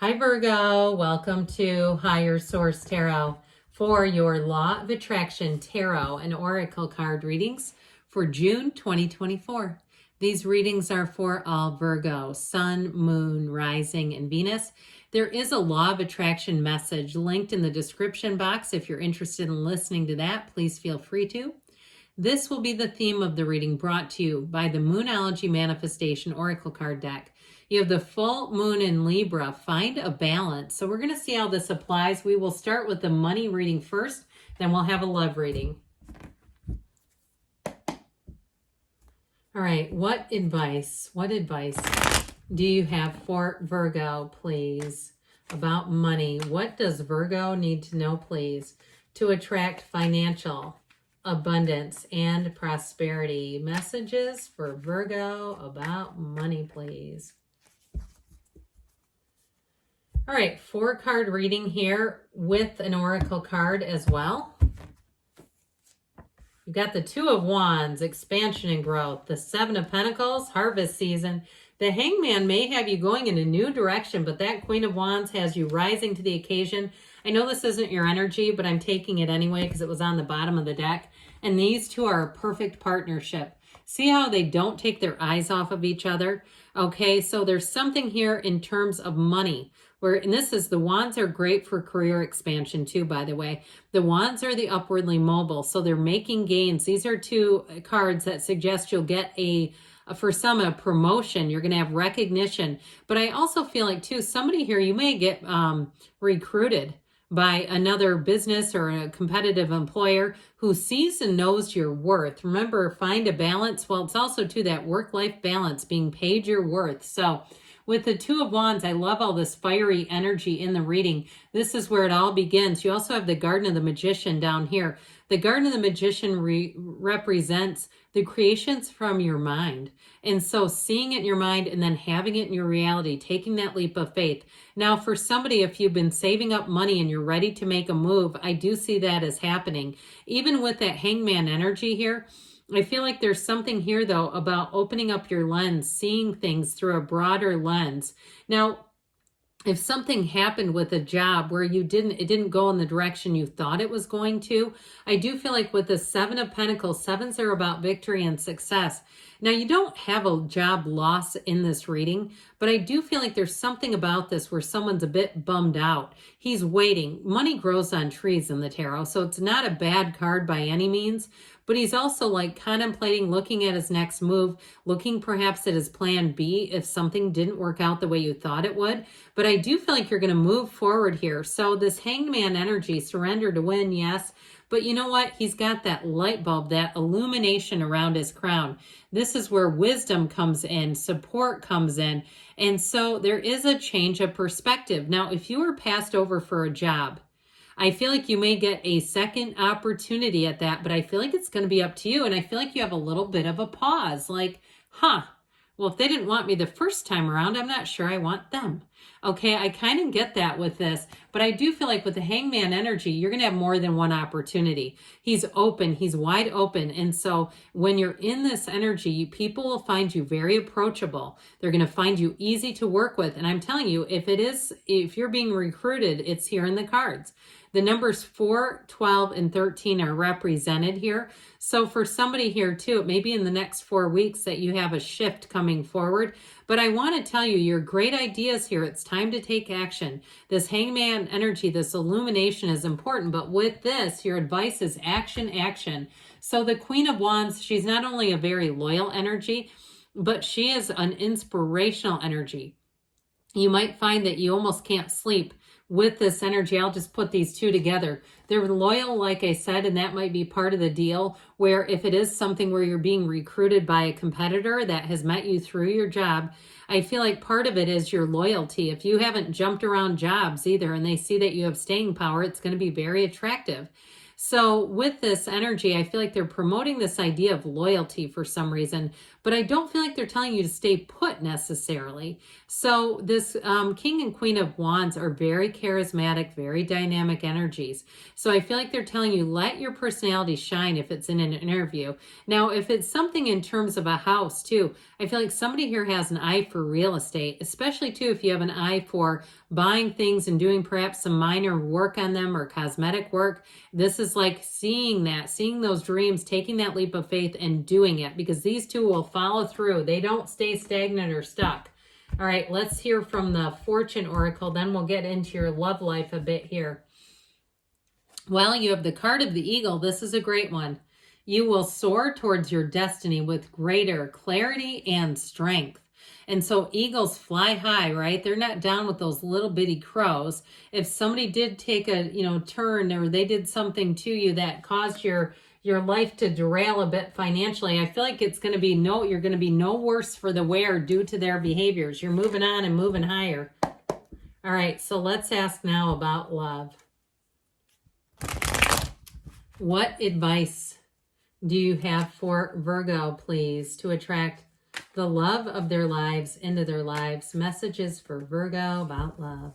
Hi Virgo, welcome to Higher Source Tarot for your Law of Attraction Tarot and Oracle card readings for June 2024. These readings are for all Virgo, Sun, Moon, Rising, and Venus. There is a Law of Attraction message linked in the description box. If you're interested in listening to that, please feel free to. This will be the theme of the reading brought to you by the Moonology Manifestation Oracle card deck. You have the full moon in Libra. Find a balance. So we're going to see how this applies. We will start with the money reading first, then we'll have a love reading. All right, what advice do you have for Virgo, please, about money? What does Virgo need to know, please, to attract financial abundance and prosperity? Messages for Virgo about money, please. All right, 4-card reading here with an oracle card as well. You've got the 2 of Wands, expansion and growth. The 7 of Pentacles, harvest season. The Hangman may have you going in a new direction, but that Queen of Wands has you rising to the occasion. I know this isn't your energy, but I'm taking it anyway because it was on the bottom of the deck. And these two are a perfect partnership. See how they don't take their eyes off of each other? Okay, so there's something here in terms of money. And this is, the Wands are great for career expansion too, by the way. The Wands are the upwardly mobile, so they're making gains. These are 2 cards that suggest you'll get for some, a promotion. You're going to have recognition. But I also feel like too, somebody here, you may get recruited by another business or a competitive employer who sees and knows your worth. Remember, find a balance. Well, it's also too that work-life balance, being paid your worth. So with the 2 of Wands, I love all this fiery energy in the reading. This is where it all begins. You also have the Garden of the Magician down here. The Garden of the Magician represents the creations from your mind. And so seeing it in your mind and then having it in your reality, taking that leap of faith. Now, for somebody, if you've been saving up money and you're ready to make a move, I do see that as happening. Even with that Hangman energy here, I feel like there's something here, though, about opening up your lens, seeing things through a broader lens. Now, if something happened with a job where it didn't go in the direction you thought it was going to, I do feel like with the 7 of Pentacles, 7s are about victory and success. Now, you don't have a job loss in this reading, but I do feel like there's something about this where someone's a bit bummed out. He's waiting. Money grows on trees in the tarot, so it's not a bad card by any means, but he's also like contemplating, looking at his next move, looking perhaps at his plan B if something didn't work out the way you thought it would. But I do feel like you're going to move forward here. So this Hangman energy, surrender to win, yes. But you know what? He's got that light bulb, that illumination around his crown. This is where wisdom comes in, support comes in. And so there is a change of perspective. Now, if you were passed over for a job, I feel like you may get a second opportunity at that, but I feel like it's going to be up to you. And I feel like you have a little bit of a pause, like, well, if they didn't want me the first time around, I'm not sure I want them. Okay, I kind of get that with this, but I do feel like with the Hangman energy, you're going to have more than one opportunity. He's open, he's wide open. And so when you're in this energy, people will find you very approachable. They're going to find you easy to work with. And I'm telling you, if you're being recruited, it's here in the cards. The numbers 4, 12, and 13 are represented here. So for somebody here too, it may be in the next 4 weeks that you have a shift coming forward. But I want to tell you, your great ideas here, it's time to take action. This Hangman energy, this illumination is important. But with this, your advice is action, action. So the Queen of Wands, she's not only a very loyal energy, but she is an inspirational energy. You might find that you almost can't sleep with this energy. I'll just put these 2 together. They're loyal, like I said, and that might be part of the deal, where if it is something where you're being recruited by a competitor that has met you through your job, I feel like part of it is your loyalty. If you haven't jumped around jobs either and they see that you have staying power, it's going to be very attractive. So with this energy, I feel like they're promoting this idea of loyalty for some reason. but I don't feel like they're telling you to stay put necessarily. So this King and Queen of Wands are very charismatic, very dynamic energies. So I feel like they're telling you, let your personality shine if it's in an interview. Now, if it's something in terms of a house too, I feel like somebody here has an eye for real estate, especially too if you have an eye for buying things and doing perhaps some minor work on them or cosmetic work. This is like seeing that, seeing those dreams, taking that leap of faith and doing it, because these two will follow through. They don't stay stagnant or stuck. All right, let's hear from the Fortune Oracle. Then we'll get into your love life a bit here. Well, you have the card of the eagle. This is a great one. You will soar towards your destiny with greater clarity and strength. And so eagles fly high, right? They're not down with those little bitty crows. If somebody did take a, turn, or they did something to you that caused your life to derail a bit financially, I feel like it's going to be you're going to be no worse for the wear due to their behaviors. You're moving on and moving higher. All right, so let's ask now about love. What advice do you have for Virgo, please, to attract the love of their lives into their lives? Messages for Virgo about love.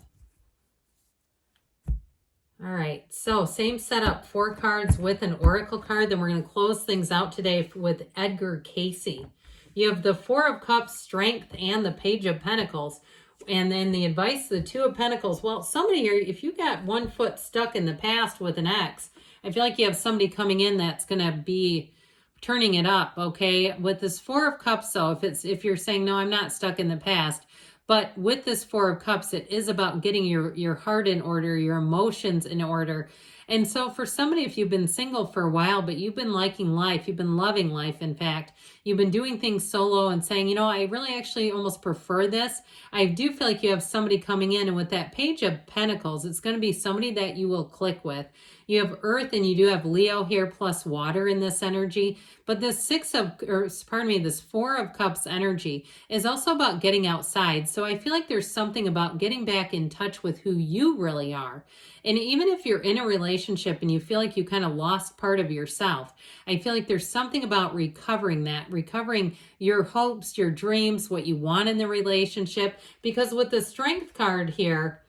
All right, so same setup, 4 cards with an oracle card. Then we're going to close things out today with Edgar Casey. You have the 4 of Cups, Strength, and the Page of Pentacles. And then the advice, the 2 of Pentacles. Well, somebody here, if you got one foot stuck in the past with an ex, I feel like you have somebody coming in that's going to be turning it up, okay? With this 4 of Cups, though, if you're saying, no, I'm not stuck in the past, but with this 4 of Cups, it is about getting your heart in order, your emotions in order. And so for somebody, if you've been single for a while, but you've been liking life, you've been loving life, in fact, you've been doing things solo and saying, I really actually almost prefer this. I do feel like you have somebody coming in, and with that Page of Pentacles, it's going to be somebody that you will click with. You have Earth and you do have Leo here plus water in this energy. But this this 4 of Cups energy is also about getting outside. So I feel like there's something about getting back in touch with who you really are. And even if you're in a relationship and you feel like you kind of lost part of yourself, I feel like there's something about recovering your hopes, your dreams, what you want in the relationship. Because with the Strength card here,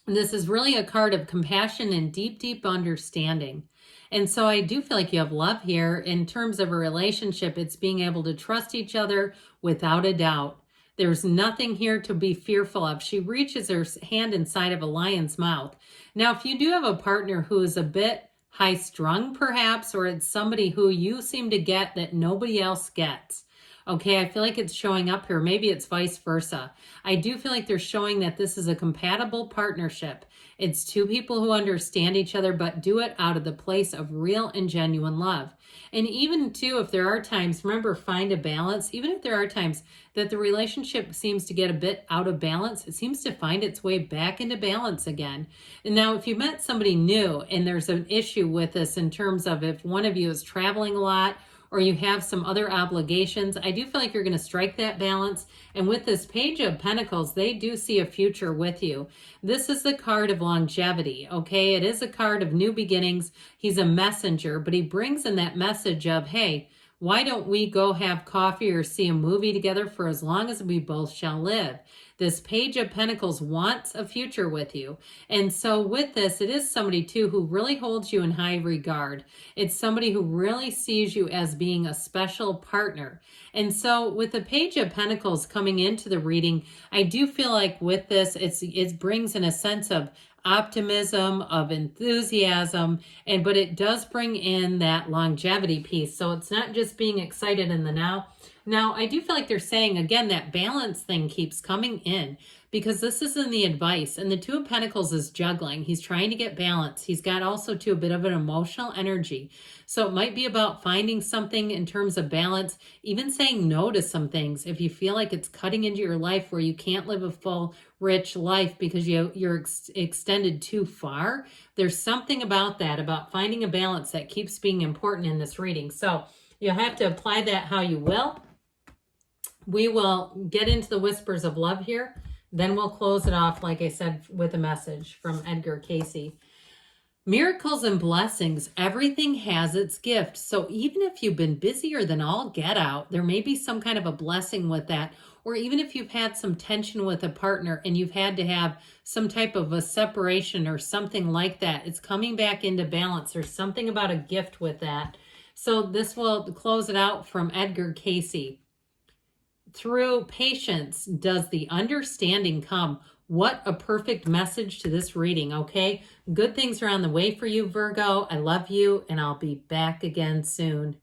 this is really a card of compassion and deep, deep understanding. And so I do feel like you have love here. In terms of a relationship, it's being able to trust each other without a doubt. There's nothing here to be fearful of. She reaches her hand inside of a lion's mouth. Now, if you do have a partner who is a bit high-strung, perhaps, or it's somebody who you seem to get that nobody else gets, okay, I feel like it's showing up here. Maybe it's vice versa. I do feel like they're showing that this is a compatible partnership. It's 2 people who understand each other, but do it out of the place of real and genuine love. And even too, if there are times, remember, find a balance. Even if there are times that the relationship seems to get a bit out of balance, it seems to find its way back into balance again. And now, if you met somebody new and there's an issue with this in terms of if one of you is traveling a lot, or you have some other obligations, I do feel like you're going to strike that balance. And with this Page of Pentacles, they do see a future with you. This is the card of longevity, okay? It is a card of new beginnings. He's a messenger, but he brings in that message of, hey, why don't we go have coffee or see a movie together for as long as we both shall live? This Page of Pentacles wants a future with you. And so with this, it is somebody too who really holds you in high regard. It's somebody who really sees you as being a special partner. And so with the Page of Pentacles coming into the reading, I do feel like with this, it brings in a sense of optimism, of enthusiasm, but it does bring in that longevity piece. So it's not just being excited in the now. Now, I do feel like they're saying, again, that balance thing keeps coming in, because this is in the advice. And the 2 of Pentacles is juggling. He's trying to get balance. He's got also, too, a bit of an emotional energy. So it might be about finding something in terms of balance, even saying no to some things. If you feel like it's cutting into your life where you can't live a full, rich life because you're extended too far, there's something about that, about finding a balance that keeps being important in this reading. So you'll have to apply that how you will. We will get into the whispers of love here. Then we'll close it off, like I said, with a message from Edgar Casey. Miracles and blessings, everything has its gift. So even if you've been busier than all get out, there may be some kind of a blessing with that. Or even if you've had some tension with a partner and you've had to have some type of a separation or something like that, it's coming back into balance. There's something about a gift with that. So this will close it out from Edgar Casey. Through patience does the understanding come. What a perfect message to this reading, okay? Good things are on the way for you, Virgo. I love you, and I'll be back again soon.